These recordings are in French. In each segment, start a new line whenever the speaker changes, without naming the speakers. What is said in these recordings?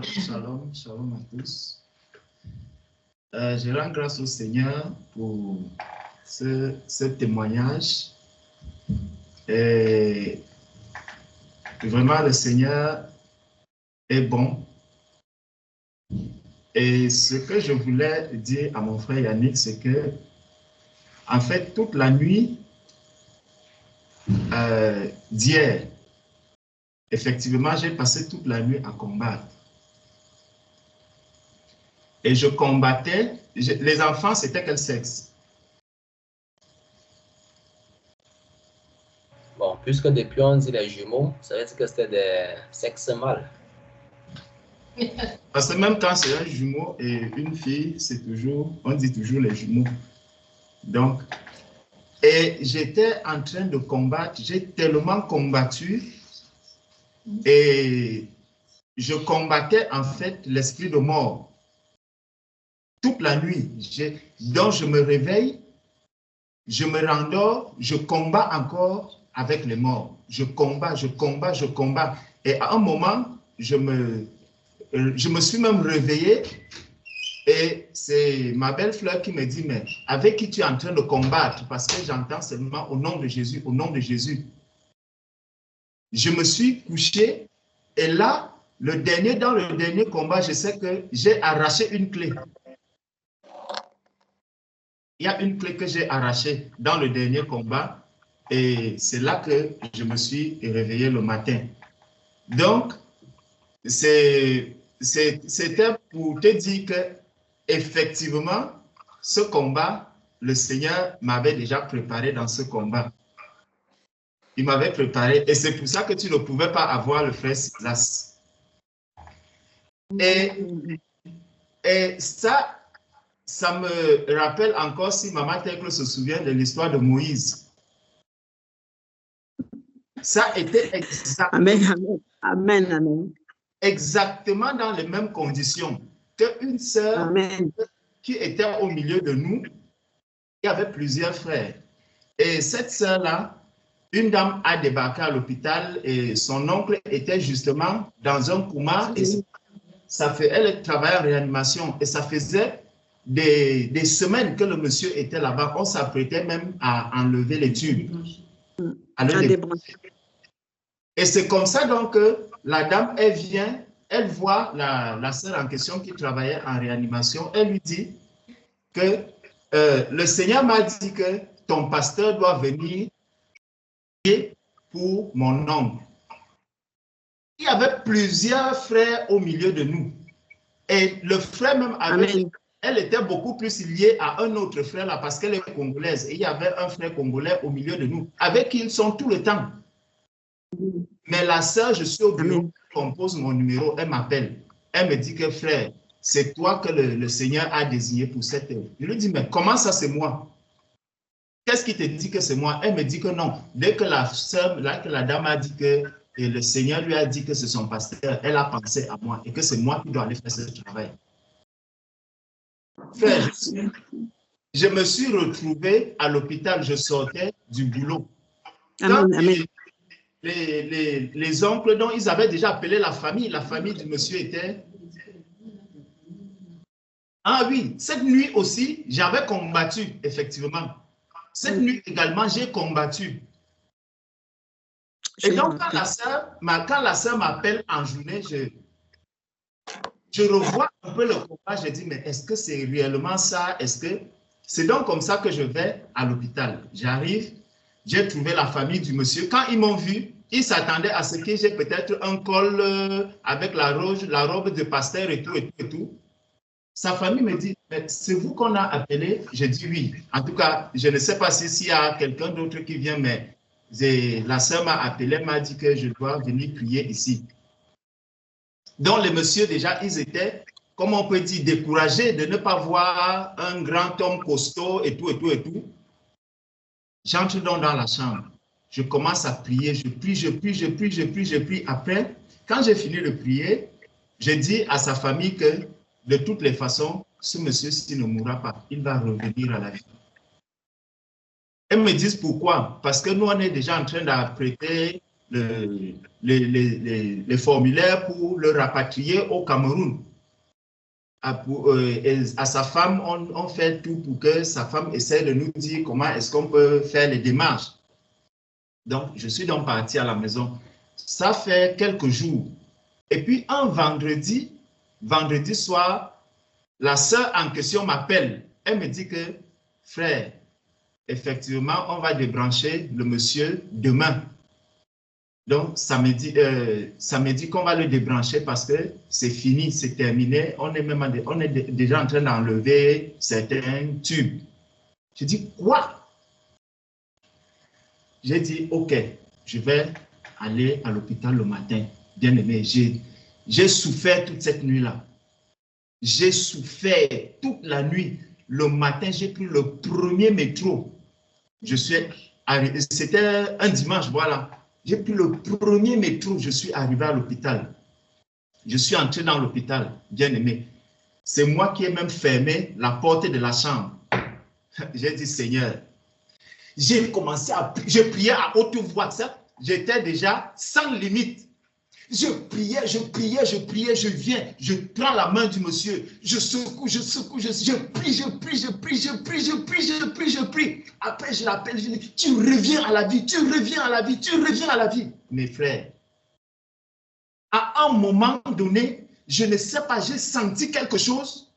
Shalom, shalom, shalom à tous. Je rends grâce au Seigneur pour ce témoignage. Et vraiment, le Seigneur est bon. Et ce que je voulais dire à mon frère Yannick, c'est que, en fait, toute la nuit d'hier, effectivement, j'ai passé toute la nuit à combattre. Et je combattais. Les enfants, c'était quel sexe?
Bon, puisque depuis on dit les jumeaux, ça veut dire que c'était des sexes mâles.
Parce que même quand c'est un jumeau et une fille, c'est toujours, on dit toujours les jumeaux. Donc, et j'étais en train de combattre, j'ai tellement combattu et je combattais en fait l'esprit de mort. Toute la nuit, donc je me réveille, je me rendors, je combats encore avec les morts. Je combats, je combats, je combats. Et à un moment, je me suis même réveillé et c'est ma belle-fleur qui me dit, mais avec qui tu es en train de combattre? Parce que j'entends seulement au nom de Jésus, au nom de Jésus. Je me suis couché et là, dans le dernier combat, je sais que j'ai arraché une clé. Il y a une clé que j'ai arrachée dans le dernier combat et c'est là que je me suis réveillé le matin. Donc, c'était pour te dire que effectivement, ce combat, le Seigneur m'avait déjà préparé dans ce combat. Il m'avait préparé et c'est pour ça que tu ne pouvais pas avoir le frère Silas. Et ça me rappelle encore, si Maman Tekle se souvient de l'histoire de Moïse. Ça était exactement dans les mêmes conditions qu'une sœur qui était au milieu de nous. Il y avait plusieurs frères. Et cette sœur-là, une dame a débarqué à l'hôpital et son oncle était justement dans un coma. Et elle travaillait en réanimation et ça faisait des semaines que le monsieur était là-bas. On s'apprêtait même à enlever les tubes. Et c'est comme ça donc que la dame, elle vient, elle voit la sœur en question qui travaillait en réanimation. Elle lui dit que le Seigneur m'a dit que ton pasteur doit venir pour mon oncle. Il y avait plusieurs frères au milieu de nous. Et le frère même elle était beaucoup plus liée à un autre frère là parce qu'elle est congolaise. Et il y avait un frère congolais au milieu de nous, avec qui ils sont tout le temps. Mais la sœur, je suis au bureau, elle compose mon numéro, elle m'appelle. Elle me dit que frère, c'est toi que le Seigneur a désigné pour cette œuvre. Je lui dis, mais comment ça c'est moi? Qu'est-ce qui te dit que c'est moi? Elle me dit que non. Dès que la dame a dit que le Seigneur lui a dit que c'est son pasteur, elle a pensé à moi et que c'est moi qui dois aller faire ce travail. Frère, je me suis retrouvé à l'hôpital, je sortais du boulot. Les oncles, dont ils avaient déjà appelé la famille du monsieur était... Ah oui, cette nuit aussi, j'avais combattu, effectivement. Cette nuit également, j'ai combattu. Et donc, quand la sœur m'appelle en journée, je revois un peu le combat, je dis, mais est-ce que c'est réellement ça? Est-ce que c'est donc comme ça que je vais à l'hôpital? J'arrive, j'ai trouvé la famille du monsieur. Quand ils m'ont vu, ils s'attendaient à ce que j'ai peut-être un col avec la robe de pasteur et tout, et tout, et tout. Sa famille me dit, c'est vous qu'on a appelé? Je dis oui. En tout cas, je ne sais pas s'il y a quelqu'un d'autre qui vient, mais la sœur m'a appelé, m'a dit que je dois venir prier ici. Donc, les messieurs, déjà, ils étaient, comme on peut dire, découragés de ne pas voir un grand homme costaud et tout, et tout, et tout. J'entre donc dans la chambre. Je commence à prier. Je prie, je prie, je prie, je prie, je prie. Après, quand j'ai fini de prier, je dis à sa famille que, de toutes les façons, ce monsieur, s'il ne mourra pas, il va revenir à la vie. Elles me disent pourquoi? Parce que nous, on est déjà en train d'apprêter les formulaires pour le rapatrier au Cameroun. À sa femme, on fait tout pour que sa femme essaie de nous dire comment est-ce qu'on peut faire les démarches. Donc, je suis donc parti à la maison. Ça fait quelques jours. Et puis, un vendredi soir, la sœur en question m'appelle. Elle me dit que, frère, effectivement, on va débrancher le monsieur demain. Donc, ça me dit qu'on va le débrancher parce que c'est fini, c'est terminé. On est déjà en train d'enlever certains tubes. Je dis, quoi? J'ai dit, OK, je vais aller à l'hôpital le matin. Bien aimé, j'ai souffert toute cette nuit-là. J'ai souffert toute la nuit. Le matin, j'ai pris le premier métro. C'était un dimanche, voilà. J'ai pris le premier métro, je suis arrivé à l'hôpital. Je suis entré dans l'hôpital, bien aimé. C'est moi qui ai même fermé la porte de la chambre. J'ai dit, Seigneur, j'ai commencé je priais à haute voix. J'étais déjà sans limite. Je priais, je viens, je prends la main du monsieur, je secoue, je prie. Après, je l'appelle, je dis, tu reviens à la vie. Mes frères, à un moment donné, je ne sais pas, j'ai senti quelque chose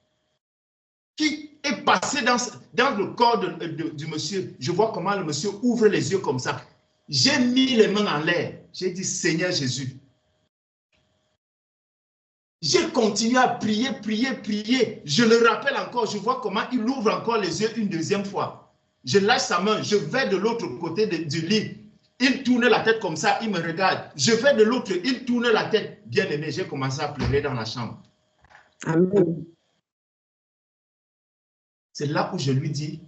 qui est passé dans le corps du monsieur. Je vois comment le monsieur ouvre les yeux comme ça. J'ai mis les mains en l'air. J'ai dit, Seigneur Jésus. J'ai continué à prier. Je le rappelle encore, je vois comment il ouvre encore les yeux une deuxième fois. Je lâche sa main, je vais de l'autre côté du lit. Il tourne la tête comme ça, il me regarde. Je vais de l'autre, il tourne la tête. Bien aimé, j'ai commencé à pleurer dans la chambre.
Amen.
C'est là où je lui dis,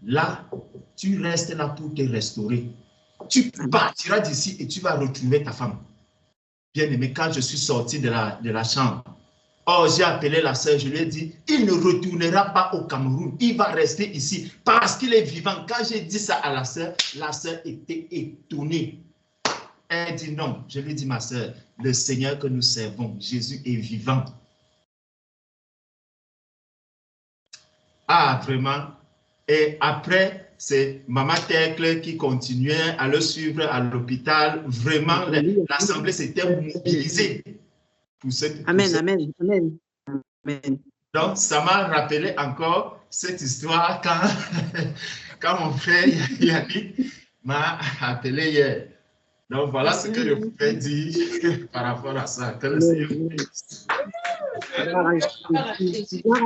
là, tu restes là pour te restaurer. Tu partiras d'ici et tu vas retrouver ta femme. Bien aimé, quand je suis sorti de la chambre, j'ai appelé la sœur, je lui ai dit, il ne retournera pas au Cameroun, il va rester ici parce qu'il est vivant. Quand j'ai dit ça à la sœur était étonnée. Elle dit non, je lui ai dit, ma sœur, le Seigneur que nous servons, Jésus est vivant. Ah, vraiment. Et après, c'est Maman Tecle qui continuait à le suivre à l'hôpital. Vraiment, l'Assemblée s'était mobilisée.
Amen.
Donc, ça m'a rappelé encore cette histoire quand mon frère Yannick m'a appelé hier. Donc, voilà ce que je pouvais dire par rapport à ça. Que le Seigneur